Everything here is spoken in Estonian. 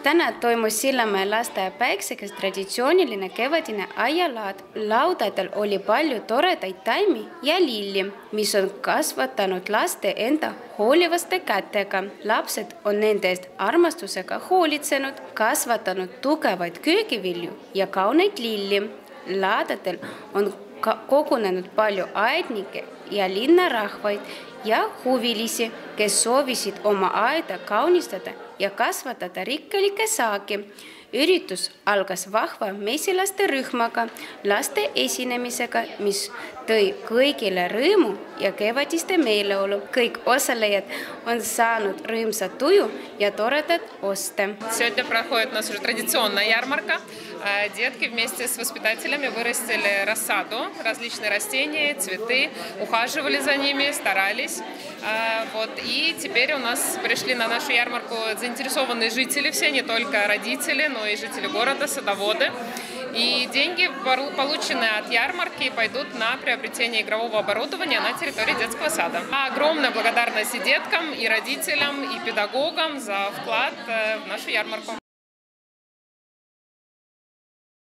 Täna toimus Sillamäe lasteaia Päiksekas traditsiooniline kevadine aialaad. Laudadel oli palju toredaid taimi ja lilli, mis on kasvatanud laste enda hoolivaste kätega. Lapsed on nende eest armastusega hoolitsenud, kasvatanud tugevaid köögivilju ja kauneid lilli. Laadadel on kogunenud palju aednikke ja linnarahvaid ja huvilisi, kes soovisid oma aeda kaunistada ja kasvatada rikkalikke saagi. Üritus algas vahva mesilaste rühmaga, laste esinemisega, mis tõi kõigile rõõmu ja kevadiste meeleolu. Kõik osalejad on saanud рымсat tuju ja toredat oste. Сегодня проходит у нас уже традиционная ярмарка. Детки вместе с воспитателями вырастили рассаду, различные растения, цветы, ухаживали за ними, старались. И теперь у нас пришли на нашу ярмарку заинтересованные жители, все, не только родители, но и жители города, садоводы. И деньги, полученные от ярмарки, пойдут на приобретение игрового оборудования на территории детского сада. Огромная благодарность и деткам, и родителям, и педагогам за вклад в нашу ярмарку.